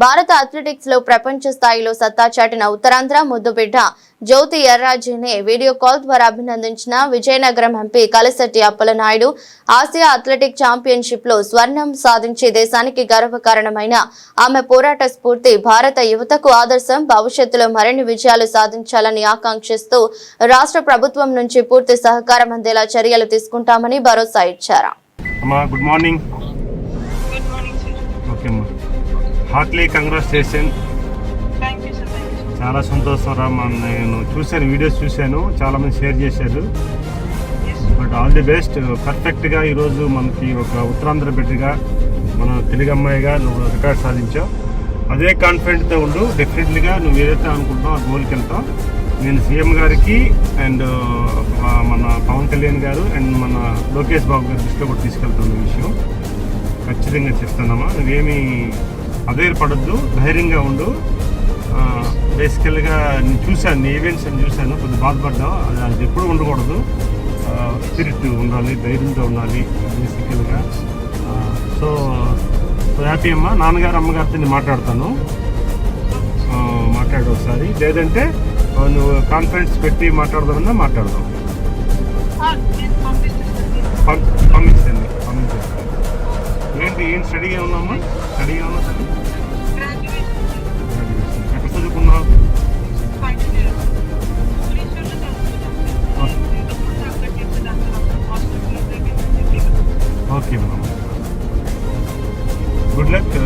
భారత అథ్లెటిక్స్ లో ప్రపంచ స్థాయిలో సత్తా చాటిన ఉత్తరాంధ్ర ముద్దుబిడ్డ జ్యోతి ఎర్రాజీని వీడియో కాల్ ద్వారా అభినందించిన Vizianagaram MP Kalisetti Appalanaidu. Asia athletic championship లో స్వర్ణం సాధించి దేశానికి గర్వకారణమైన ఆమె పోరాట స్ఫూర్తి భారత యువతకు ఆదర్శం. భవిష్యత్తులో మరిన్ని విజయాలు సాధించాలని ఆకాంక్షిస్తూ రాష్ట్ర ప్రభుత్వం నుంచి పూర్తి సహకారం అందేలా చర్యలు తీసుకుంటామని భరోసా ఇచ్చారు. Good morning. ఓకే అమ్మా, హార్ట్లీ కంగ్రాచులేషన్. చాలా సంతోషం రా. నేను చూశాను, వీడియోస్ చూశాను, చాలామంది షేర్ చేశారు. But all the best. పర్ఫెక్ట్గా ఈరోజు మనకి ఒక ఉత్తరాంధ్ర బిడ్డగా, మన తెలుగు అమ్మాయిగా నువ్వు రికార్డ్ సాధించావు. అదే కాన్ఫిడెంట్తో ఉండు. డెఫినెట్లీగా నువ్వు ఏదైతే అనుకుంటావు ఆ గోల్కి వెళ్తావు. నేను సీఎం గారికి అండ్ మన పవన్ కళ్యాణ్ గారు అండ్ మన లోకేష్ బాబు గారి దృష్టిలో కూడా తీసుకెళ్తాను. ఈ విషయం ఖచ్చితంగా చెప్తానమ్మా. నువ్వేమీ అధైర్యపడద్దు, ధైర్యంగా ఉండు. బేసికల్గా నేను చూశాను, నీ ఈవెంట్స్ అని చూశాను, కొద్దిగా బాధపడ్డావు. అది ఎప్పుడు ఉండకూడదు. స్పిరిట్ ఉండాలి, ధైర్యంతో ఉండాలి బేసికల్గా. సో హ్యాపీ అమ్మా. నాన్నగారు అమ్మగారితో నేను మాట్లాడతాను, మాట్లాడు ఒకసారి. లేదంటే నువ్వు కాన్ఫిడెన్స్ పెట్టి మాట్లాడదామన్నా మాట్లాడదాం. పంపించండి. ఏంటి స్టడీగా ఉన్నామా? స్టడీగా ఉన్నా సార్. ఎక్కడ చదువుకున్నావు? ఓకే అమ్మా, గుడ్ లక్.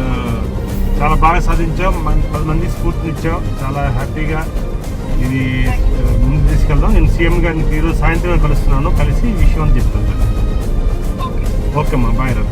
చాలా బాగా సాధించావు, 10 మంది స్ఫూర్తినిచ్చావు. చాలా హ్యాపీగా ఇది ముందు తీసుకెళ్దాం. నేను సీఎం గారిని ఈరోజు సాయంత్రం కలుస్తున్నాను, కలిసి ఈ విషయం అని చెప్తాను. ఓకే అమ్మా, బాయ్ రా.